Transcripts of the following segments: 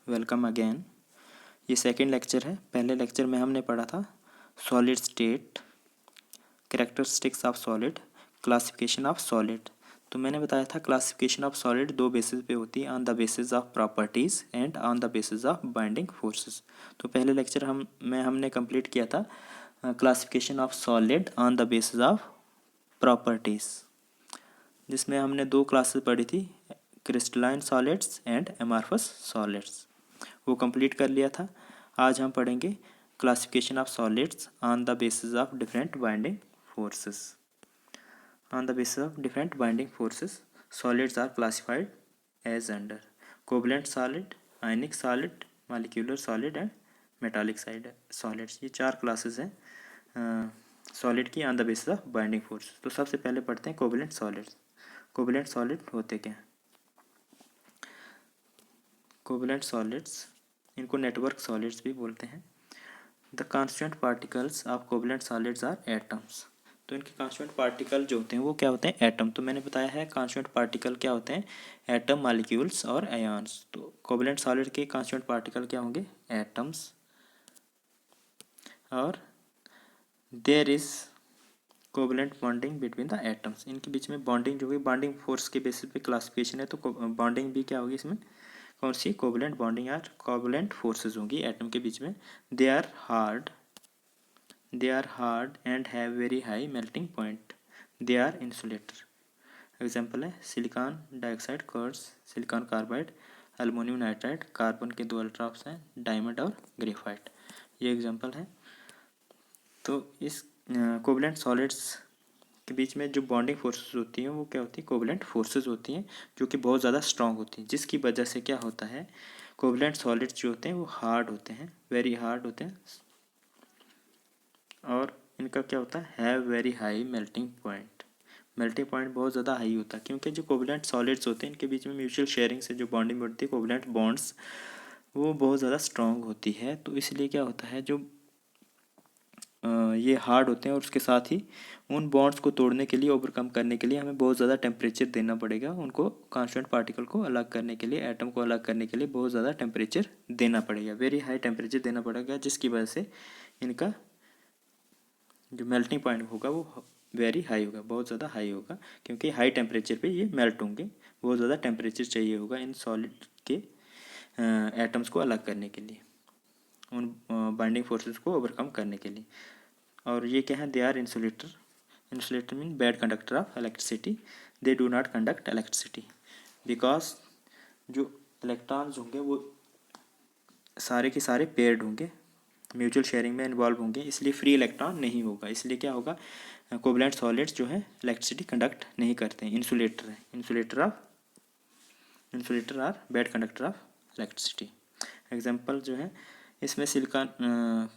Welcome again. ये second lecture है। पहले लेक्चर में हमने पढ़ा था solid state, characteristics of solid, classification of solid. तो मैंने बताया था क्लासिफिकेशन ऑफ सॉलिड दो बेसिस पे होती है, on the basis of properties and on the basis of binding forces. तो पहले लेक्चर हमने कंप्लीट किया था classification of solid on the basis of properties, जिसमें हमने दो क्लासेस पढ़ी थी, crystalline solids and amorphous solids, वो कंप्लीट कर लिया था। आज हम पढ़ेंगे classification of solids on the basis of different binding forces. On the basis of different binding forces solids are classified as under covalent solid, ionic solid, molecular solid and metallic solids. ये चार classes हैं solid की on the basis of binding force. तो सबसे पहले पढ़ते हैं covalent solids. Covalent solid होते क्या हैं? कोवलेंट सॉलिड्स, इनको नेटवर्क सॉलिड्स भी बोलते हैं। The constituent particles of covalent solids are atoms. तो इनके कॉन्स्टिट्यूएंट पार्टिकल जो होते हैं वो क्या होते हैं? एटम। तो मैंने बताया है कॉन्स्टिट्यूएंट पार्टिकल क्या होते हैं? एटम, मॉलिक्यूल्स और आयन्स। तो कोवलेंट सॉलिड के कॉन्स्टिट्यूएंट पार्टिकल क्या होंगे? एटम्स। और there is covalent bonding between the atoms. इनके बीच में बॉन्डिंग जो होगी, बॉन्डिंग फोर्स के बेसिस पे क्लासिफिकेशन है, तो बॉन्डिंग भी क्या होगी इसमें? कौन सी? कोवलेंट बॉन्डिंग या कोवलेंट फोर्सेज होंगी एटम के बीच में। They are hard and have very high melting point. They are insulator. Example है silicon dioxide, quartz, silicon carbide, aluminium nitride, carbon के दो अल्ट्राफ्स हैं, डायमंड और ग्रेफाइट। ये एग्जाम्पल है। तो इस कोवलेंट सॉलिड्स के बीच में जो बॉन्डिंग फोर्सेस होती हैं वो क्या होती है? कोवलेंट फोर्सेस होती हैं, जो कि बहुत ज़्यादा स्ट्रांग होती हैं, जिसकी वजह से क्या होता है? कोवलेंट सॉलिड्स जो होते हैं वो हार्ड होते हैं, वेरी हार्ड होते हैं, और इनका क्या होता है? Have very high melting point. Melting point बहुत ज़्यादा हाई होता है, क्योंकि जो कोवलेंट सॉलिड्स होते हैं इनके बीच में म्यूचुअल शेयरिंग से जो बॉन्डिंग बढ़ती है, कोवलेंट बॉन्ड्स, वो बहुत ज़्यादा स्ट्रांग होती है। तो इसलिए क्या होता है, जो ये हार्ड होते हैं, और उसके साथ ही उन बॉन्ड्स को तोड़ने के लिए, ओवरकम करने के लिए हमें बहुत ज़्यादा टेम्परेचर देना पड़ेगा। उनको कॉन्स्टेंट पार्टिकल को अलग करने के लिए, एटम को अलग करने के लिए बहुत ज़्यादा टेम्परेचर देना पड़ेगा, वेरी हाई टेम्परेचर देना पड़ेगा, जिसकी वजह से इनका जो मेल्टिंग पॉइंट होगा वो वेरी हाई होगा, बहुत ज़्यादा हाई होगा, क्योंकि हाई टेम्परेचर पे ये मेल्ट होंगे। बहुत ज़्यादा टेम्परेचर चाहिए होगा इन सॉलिड के एटम्स को अलग करने के लिए, उन बाइंडिंग फोर्सेस को ओवरकम करने के लिए। और ये क्या है? They are insulator. Insulator mean bad conductor of electricity. They do not conduct electricity because जो इलेक्ट्रॉन्स होंगे वो सारे के सारे पेयर्ड होंगे, म्यूचुअल शेयरिंग में इन्वॉल्व होंगे, इसलिए फ्री इलेक्ट्रॉन नहीं होगा। इसलिए क्या होगा? कोवलेंट सॉलिड्स जो है इलेक्ट्रिसिटी कंडक्ट नहीं करते हैं, इंसुलेटर है। Insulator are bad conductor of electricity. Example जो है इसमें सिलिकॉन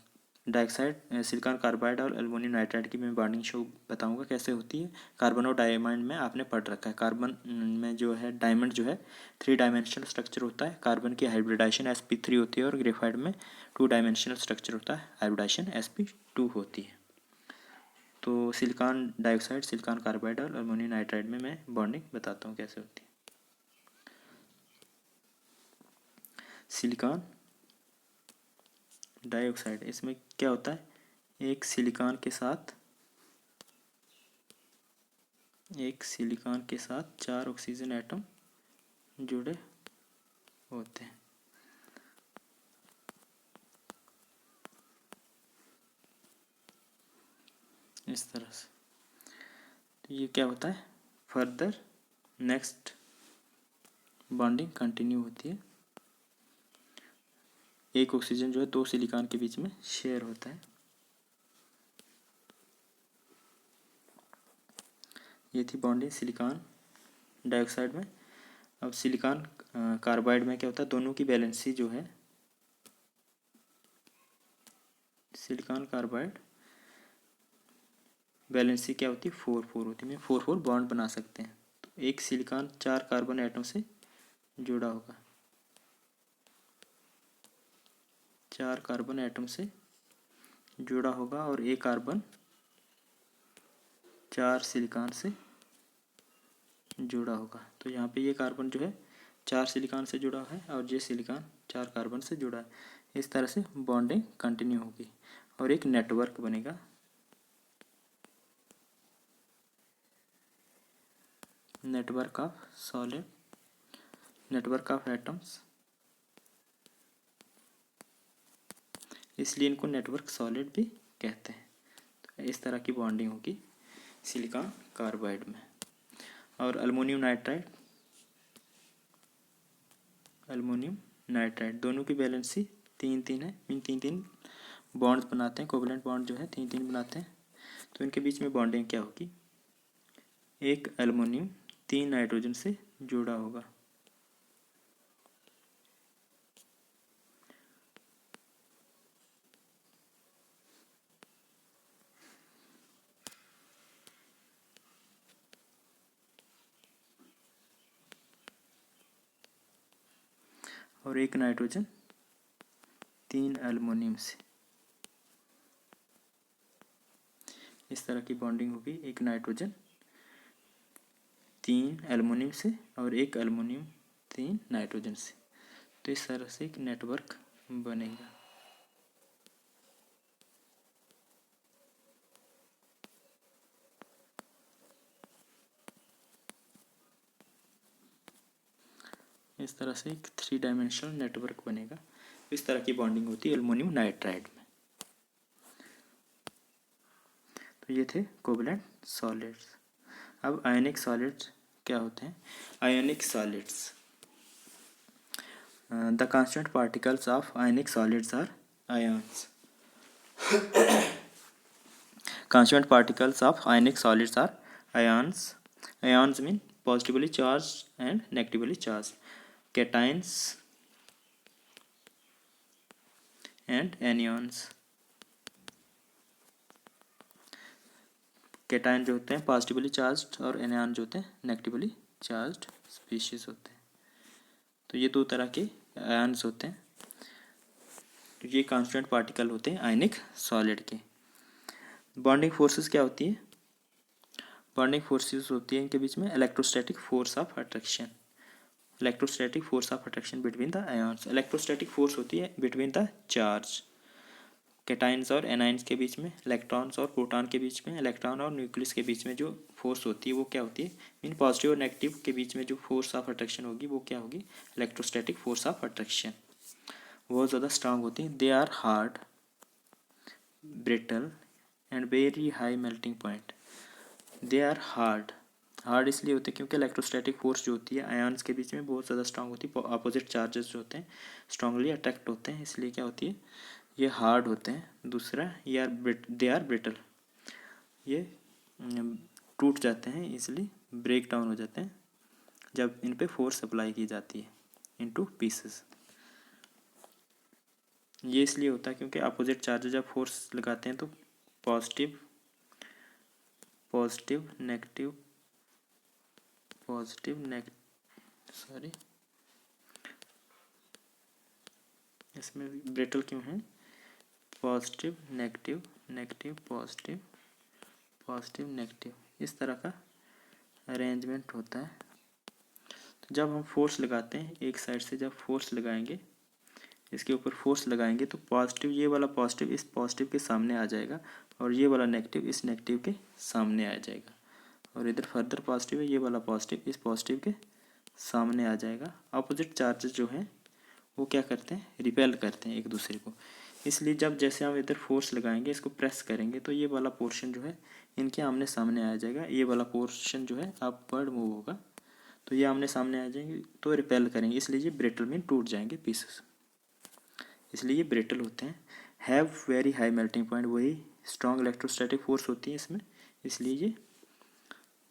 डाइऑक्साइड, सिलिकॉन कार्बाइड और एल्युमिनियम नाइट्राइड की मैं बॉन्डिंग शो बताऊंगा कैसे होती है। कार्बन और डायमंड में आपने पढ़ रखा है। कार्बन में जो है डायमंड जो है 3 डायमेंशनल स्ट्रक्चर होता है, कार्बन की हाइब्रिडाइजेशन sp3 होती है, और ग्रेफाइट में 2 डायमेंशनल स्ट्रक्चर होता है, हाइब्रिडाइजेशन sp2 होती है। तो सिलिकॉन डाइऑक्साइड, सिलिकॉन कार्बाइड और एल्युमिनियम नाइट्राइड में मैं बॉन्डिंग बताता हूँ कैसे होती है। सिलिकॉन डाइऑक्साइड, इसमें क्या होता है? एक सिलिकॉन के साथ 4 ऑक्सीजन एटम जुड़े होते हैं। इस तरह से। तो ये क्या होता है? फर्दर नेक्स्ट बॉन्डिंग कंटिन्यू होती है। एक ऑक्सीजन जो है 2 सिलिकॉन के बीच में शेयर होता है। ये थी बॉन्डिंग सिलिकॉन डाइऑक्साइड में। अब सिलिकॉन कार्बाइड में क्या होता है? दोनों की वैलेंसी जो है, सिलिकॉन कार्बाइड वैलेंसी क्या होती है? 4 होती है। 4 बॉन्ड बना सकते हैं। तो एक सिलिकॉन 4 कार्बन एटम से जुड़ा होगा, 4 कार्बन एटम से जुड़ा होगा, और एक कार्बन 4 सिलिकॉन से जुड़ा होगा। तो यहाँ पे ये कार्बन जो है 4 सिलिकॉन से जुड़ा है और ये सिलिकॉन 4 कार्बन से जुड़ा है। इस तरह से बॉन्डिंग कंटिन्यू होगी और एक नेटवर्क बनेगा। Network of solid, network of atoms, इसलिए इनको नेटवर्क सॉलिड भी कहते हैं। तो इस तरह की बॉन्डिंग होगी सिलिकॉन कार्बाइड में। और अल्युमिनियम नाइट्राइड, अल्युमिनियम नाइट्राइड दोनों की वैलेंसी 3-3 है। इन 3-3 बॉन्ड्स बनाते हैं, कोवलेंट बॉन्ड जो है 3-3 बनाते हैं। तो इनके बीच में बॉन्डिंग क्या होगी, एक अल्युमिनियम 3 नाइट्रोजन से जुड़ा होगा। और एक नाइट्रोजन 3 अल्युमिनियम से, इस तरह की बॉन्डिंग होगी। एक नाइट्रोजन 3 अल्युमिनियम से और एक अल्युमिनियम 3 नाइट्रोजन से। तो इस तरह से एक नेटवर्क बनेगा। इस तरह से एक 3 डायमेंशनल नेटवर्क बनेगा। इस तरह की बॉन्डिंग होती है अल्युमिनियम नाइट्राइड में। तो ये थे कोवलेंट सॉलिड्स। अब आयनिक सॉलिड्स क्या होते हैं। Ionic solids, the constant particles of ionic solids are ions. Constant particles of ionic solids are ions. Ions mean positively charged and negatively charged. Cations and anions. Cation जो होते हैं positively charged और anion जो होते हैं negatively charged species होते हैं। तो ये 2 तरह के आयन्स होते हैं। ये कांस्टेंट पार्टिकल होते हैं आयनिक सॉलिड के। बॉन्डिंग फोर्सेस क्या होती है। बॉन्डिंग फोर्सेस होती है इनके बीच में electrostatic force of attraction. Electrostatic force of attraction between the ions. Electrostatic force होती है बिटवीन द चार्ज। कैटाइंस और एनाइंस के बीच में, इलेक्ट्रॉन्स और प्रोटॉन के बीच में, इलेक्ट्रॉन और न्यूक्लियस के बीच में जो फोर्स होती है वो क्या होती है। इन पॉजिटिव और नेगेटिव के बीच में जो फोर्स ऑफ अट्रैक्शन होगी वो क्या होगी, इलेक्ट्रोस्टैटिक फोर्स ऑफ अट्रैक्शन। बहुत ज़्यादा स्ट्रांग होती है। They are hard, brittle and very high melting point. They are hard, hard इसलिए होते हैं क्योंकि इलेक्ट्रोस्टैटिक फोर्स जो होती है आयन्स के बीच में बहुत ज़्यादा स्ट्रांग होती है। अपोजिट चार्जेस जो होते हैं स्ट्रांगली अट्रैक्ट होते हैं, इसलिए क्या होती है ये हार्ड होते हैं। दूसरा दे आर ब्रिटल, ये टूट जाते हैं, इसलिए ब्रेक डाउन हो जाते हैं जब इन पे फोर्स अप्लाई की जाती है इनटू पीसेस। ये इसलिए होता है क्योंकि अपोजिट चार्जेस जब फोर्स लगाते हैं तो पॉजिटिव नेगेटिव सॉरी इसमें ब्रिटल क्यों है, पॉजिटिव नेगेटिव पॉजिटिव नेगेटिव, इस तरह का अरेंजमेंट होता है। तो जब हम फोर्स लगाते हैं एक साइड से, जब फोर्स लगाएंगे इसके ऊपर फोर्स लगाएंगे तो पॉजिटिव, ये वाला पॉजिटिव इस पॉजिटिव के सामने आ जाएगा और ये वाला नेगेटिव इस नेगेटिव के सामने आ जाएगा। और इधर फर्दर पॉजिटिव है, ये वाला पॉजिटिव इस पॉजिटिव के सामने आ जाएगा। अपोजिट चार्जेस जो हैं वो क्या करते हैं, रिपेल करते हैं एक दूसरे को। इसलिए जब जैसे हम इधर फोर्स लगाएंगे, इसको प्रेस करेंगे तो ये वाला पोर्शन जो है इनके आमने सामने आ जाएगा। ये वाला पोर्शन जो है अपवर्ड मूव होगा तो ये आमने सामने आ जाएंगे तो रिपेल करेंगे, इसलिए ये ब्रिटल में टूट जाएंगे पीसेस, इसलिए ये ब्रिटल होते हैं। Have very high melting point, वही स्ट्रॉन्ग इलेक्ट्रोस्टैटिक फोर्स होती है इसमें, इसलिए ये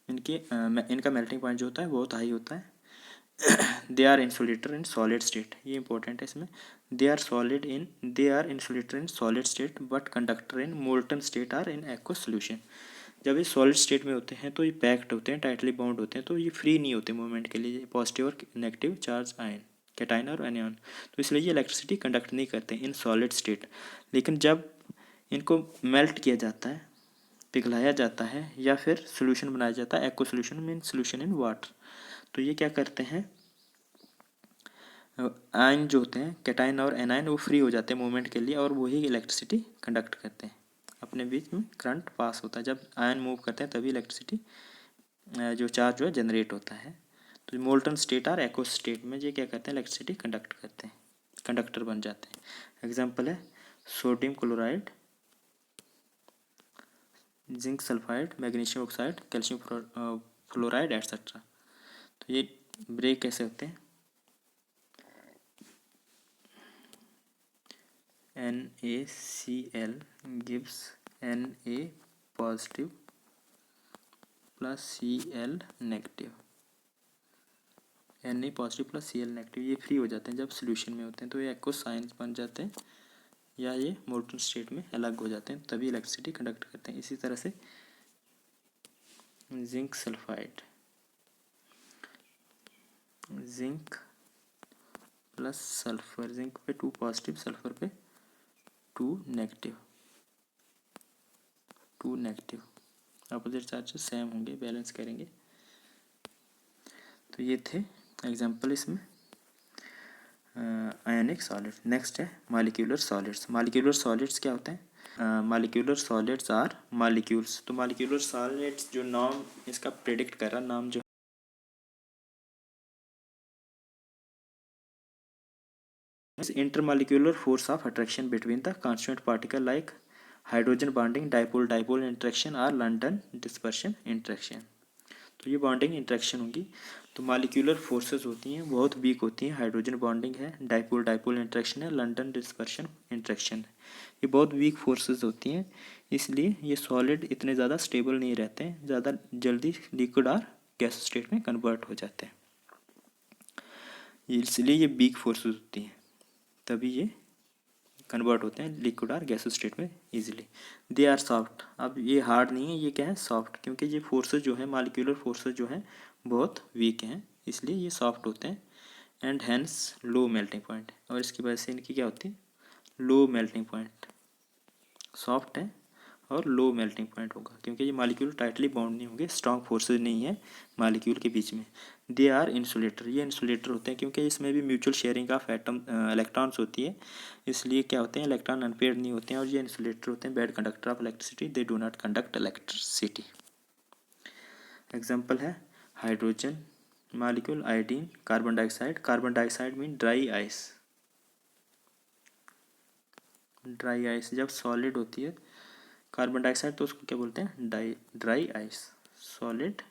इनका मेल्टिंग पॉइंट जो होता है बहुत हाई होता है। They are insulator in solid state, ये इंपॉर्टेंट है इसमें। They are insulator in solid state but conductor in molten state or in aqueous solution. जब ये सॉलिड स्टेट में होते हैं तो ये पैक्ड होते हैं, टाइटली बाउंड होते हैं, तो ये फ्री नहीं होते मूवमेंट के लिए, पॉजिटिव और नेगेटिव चार्ज आयन, कैटायन और एनियन, तो इसलिए ये इलेक्ट्रिसिटी कंडक्ट नहीं करते इन सॉलिड स्टेट। लेकिन जब इनको मेल्ट किया जाता है, पिघलाया जाता है या फिर सोल्यूशन बनाया जाता है, aqua solution mean solution in water, तो ये क्या करते हैं, आयन जो होते हैं कैटायन और एनायन वो फ्री हो जाते हैं मूवमेंट के लिए और वही इलेक्ट्रिसिटी कंडक्ट करते हैं, अपने बीच में करंट पास होता है। जब आयन मूव करते हैं तभी इलेक्ट्रिसिटी जो चार्ज जो है जनरेट होता है। तो मोल्टन स्टेट और एक्वस स्टेट में ये क्या करते हैं, इलेक्ट्रिसिटी कंडक्ट करते हैं, कंडक्टर बन जाते हैं। एग्जाम्पल है sodium chloride, zinc sulphide, magnesium oxide, calcium fluoride etcetera. तो ये ब्रेक कैसे होते हैं, NaCl gives Na positive plus Cl negative, Na positive plus Cl negative, ये फ्री हो जाते हैं जब सोल्यूशन में होते हैं, तो ये एक्वस आयंस बन जाते हैं या ये मोल्टन स्टेट में अलग हो जाते हैं, तभी इलेक्ट्रिसिटी कंडक्ट करते हैं। इसी तरह से zinc sulphide, zinc plus sulphur, zinc पे 2 पॉजिटिव, सल्फर पे 2 negative, 2 negative, opposite charges same होंगे, बैलेंस करेंगे। तो ये थे एग्जाम्पल इसमें आयनिक सॉलिड। नेक्स्ट है मॉलिक्यूलर सॉलिड्स। मॉलिक्यूलर सॉलिड्स क्या होते हैं, मॉलिक्यूलर सॉलिड्स आर मॉलिक्यूल्स। तो मॉलिक्यूलर सॉलिड्स जो नाम इसका प्रेडिक्ट कर रहा, नाम जो intermolecular force of attraction between the constituent particle like hydrogen bonding, dipole dipole interaction और लंडन डिस्पर्शन इंटरेक्शन। तो ये बॉन्डिंग इंटरेक्शन होगी। तो मॉलिक्यूलर फोर्सेस होती हैं बहुत वीक होती हैं, हाइड्रोजन बॉन्डिंग है, डाइपोल डाइपोल इंटरेक्शन है, लंडन डिस्पर्शन इंटरेक्शन है, ये बहुत वीक फोर्सेस होती हैं, इसलिए ये सॉलिड इतने ज़्यादा स्टेबल नहीं रहते हैं, ज़्यादा जल्दी लिक्विड और गैस स्टेट में कन्वर्ट हो जाते हैं, इसलिए ये वीक फोर्सेस होती हैं, तभी ये कन्वर्ट होते हैं लिक्विड और गैस स्टेट में इजीली। दे आर सॉफ्ट, अब ये हार्ड नहीं है, ये क्या है, सॉफ्ट, क्योंकि ये फोर्सेस जो है मॉलिक्यूलर फोर्सेस जो है बहुत वीक हैं, इसलिए ये सॉफ्ट होते हैं। And hence low melting point, और इसकी वजह से इनकी क्या होती है, लो मेल्टिंग पॉइंट, सॉफ्ट है और लो मेल्टिंग पॉइंट होगा, क्योंकि ये मॉलिक्यूल टाइटली बाउंड नहीं होंगे, स्ट्रॉन्ग फोर्सेज नहीं है मॉलिक्यूल के बीच में। दे आर इंसुलेटर, ये इंसुलेटर होते हैं क्योंकि इसमें भी mutual sharing of atom electrons होती है, इसलिए क्या होते हैं, इलेक्ट्रॉन अनपेयर्ड नहीं होते हैं, और ये इंसुलेटर होते हैं, bad conductor of electricity, they do not conduct electricity. Example है hydrogen molecule, iodine, carbon dioxide. Carbon dioxide mean dry ice, dry ice जब सॉलिड होती है कार्बन डाइऑक्साइड तो उसको क्या बोलते हैं, ड्राई आइस। सॉलिड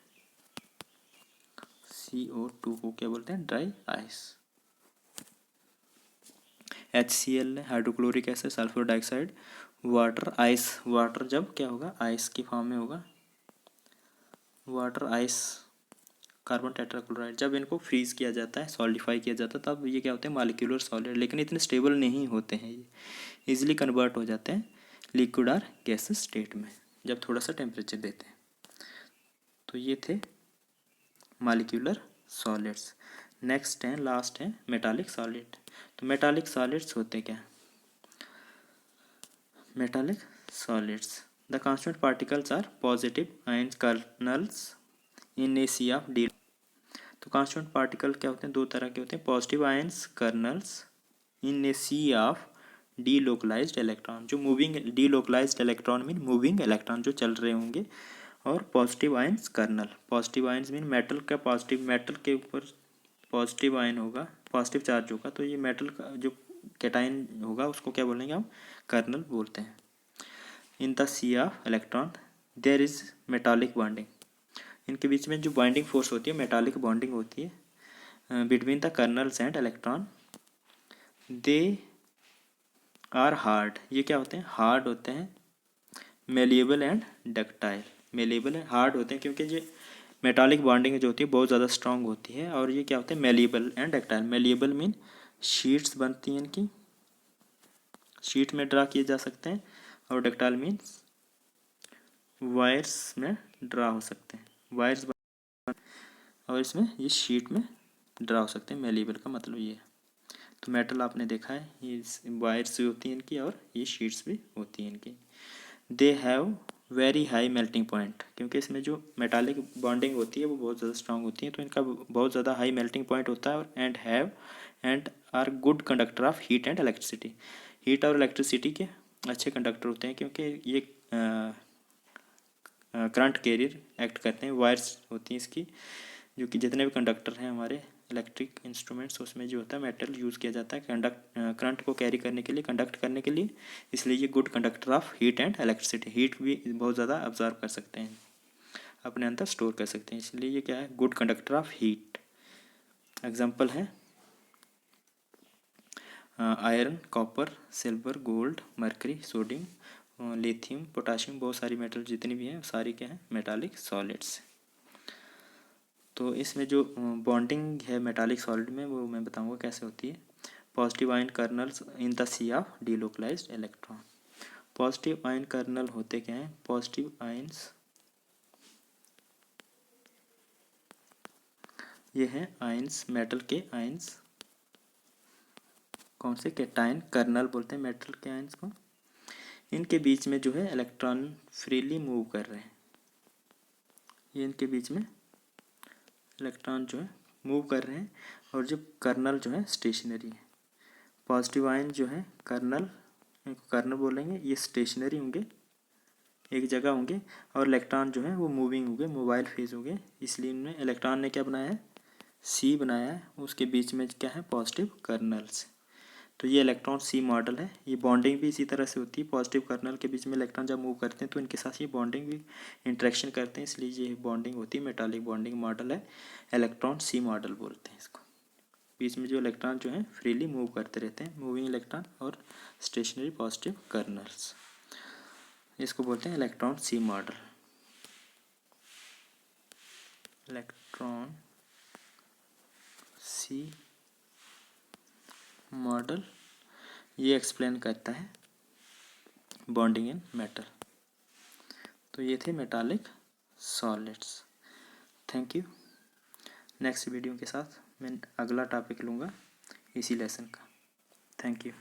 CO2 को क्या बोलते हैं, ड्राई आइस। HCl है hydrochloric acid, sulphur dioxide, water, ice, water जब क्या होगा, आइस की फॉर्म में होगा, वाटर आइस, कार्बन टेट्राक्लोराइड, जब इनको फ्रीज किया जाता है, सॉलिडिफाई किया जाता है, तब ये क्या होते हैं, मॉलिक्यूलर सॉलिड, लेकिन इतने स्टेबल नहीं होते हैं, ये इजीली कन्वर्ट हो जाते हैं लिक्विड और गैसेस स्टेट में जब थोड़ा सा टेम्परेचर देते हैं। तो ये थे मॉलिक्यूलर सॉलिड्स। नेक्स्ट है, लास्ट है मेटालिक सॉलिड। तो मेटालिक सॉलिड्स होते क्या, metallic solids the constant particles are positive ion kernels in a sea of d. तो कांस्टेंट पार्टिकल क्या होते हैं, दो तरह के होते हैं, positive ions kernels in a sea of delocalised electron, जो moving, delocalised electron mean moving electron जो चल रहे होंगे, और positive ions kernel, positive ions mean metal का पॉजिटिव, मेटल के ऊपर पॉजिटिव आयन होगा, पॉजिटिव चार्ज होगा, तो ये मेटल का जो कैटायन होगा उसको क्या बोलेंगे हम, कर्नल बोलते हैं। In the sea of electron there is metallic bonding, इनके बीच में जो बॉन्डिंग फोर्स होती है मेटालिक बॉन्डिंग होती है between the kernels and electron, they are hard, ये क्या होते हैं, हार्ड होते हैं, मेलिएबल एंड डक्टाइल, मेलिएबल है, हार्ड होते हैं क्योंकि ये मेटालिक बॉन्डिंग जो होती है बहुत ज़्यादा स्ट्रांग होती है, और ये क्या होते हैं, malleable and ductile. Malleable mean sheets बनती हैं इनकी, शीट में ड्रा किए जा सकते हैं, और डक्टाइल मीन्स वायर्स में ड्रा हो सकते हैं, वायर्स, और इसमें ये शीट में ड्रा हो सकते हैं, मेलिएबल का मतलब ये है। तो मेटल आपने देखा है, ये वायर्स भी होती हैं इनकी, और ये शीट्स भी होती हैं इनकी। They have very high melting point, क्योंकि इसमें जो मेटालिक बॉन्डिंग होती है वो बहुत ज़्यादा स्ट्रांग होती है, तो इनका बहुत ज़्यादा हाई मेल्टिंग पॉइंट होता है, और and have and are good conductor of heat and electricity. Heat और इलेक्ट्रिसिटी के अच्छे कंडक्टर होते हैं क्योंकि ये करंट कैरियर एक्ट करते हैं। वायर्स होती हैं इसकी, जो कि जितने भी कंडक्टर हैं हमारे इलेक्ट्रिक इंस्ट्रूमेंट्स, उसमें जो होता है मेटल यूज़ किया जाता है करंट को कैरी करने के लिए, कंडक्ट करने के लिए। इसलिए ये good conductor of heat and electricity, heat भी बहुत ज़्यादा ऑब्जर्व कर सकते हैं, अपने अंदर स्टोर कर सकते हैं, इसलिए ये क्या है, good conductor of heat. Example है iron, copper, silver, gold, mercury, sodium, lithium, potassium, बहुत सारी मेटल जितनी भी हैं सारी क्या है, मेटालिक सॉलिड्स। तो इसमें जो बॉन्डिंग है मेटालिक सॉलिड में वो मैं बताऊंगा कैसे होती है। Positive ion kernels in the sea of delocalised electron. Positive ion kernel होते क्या हैं, पॉजिटिव आयंस ये हैं आयंस, मेटल के आयंस। कौन से, कैटायन कर्नल बोलते हैं मेटल के आयंस को। इनके बीच में जो है इलेक्ट्रॉन फ्रीली मूव कर रहे हैं, ये इनके बीच में इलेक्ट्रॉन जो है मूव कर रहे हैं, और जो कर्नल जो है स्टेशनरी है। पॉजिटिव आयन जो है कर्नल, इनको कर्नल बोलेंगे, ये स्टेशनरी होंगे, एक जगह होंगे, और इलेक्ट्रॉन जो है वो मूविंग होंगे, मोबाइल फेज होंगे। इसलिए इनमें इलेक्ट्रॉन ने क्या बनाया है, सी बनाया है, उसके बीच में क्या है, पॉजिटिव कर्नल्स। तो ये इलेक्ट्रॉन सी मॉडल है। ये बॉन्डिंग भी इसी तरह से होती है, पॉजिटिव कर्नल के बीच में इलेक्ट्रॉन जब मूव करते हैं तो इनके साथ ये बॉन्डिंग भी इंटरेक्शन करते हैं, इसलिए ये बॉन्डिंग होती है, मेटालिक बॉन्डिंग मॉडल है, इलेक्ट्रॉन सी मॉडल बोलते हैं इसको। बीच में जो इलेक्ट्रॉन जो है फ्रीली मूव करते रहते हैं, मूविंग इलेक्ट्रॉन और स्टेशनरी पॉजिटिव कर्नल्स, इसको बोलते हैं इलेक्ट्रॉन सी मॉडल। इलेक्ट्रॉन सी मॉडल ये एक्सप्लेन करता है बॉन्डिंग इन मेटल। तो ये थे metallic solids. Thank you. Next video के साथ मैं अगला टॉपिक लूँगा इसी लेसन का। Thank you.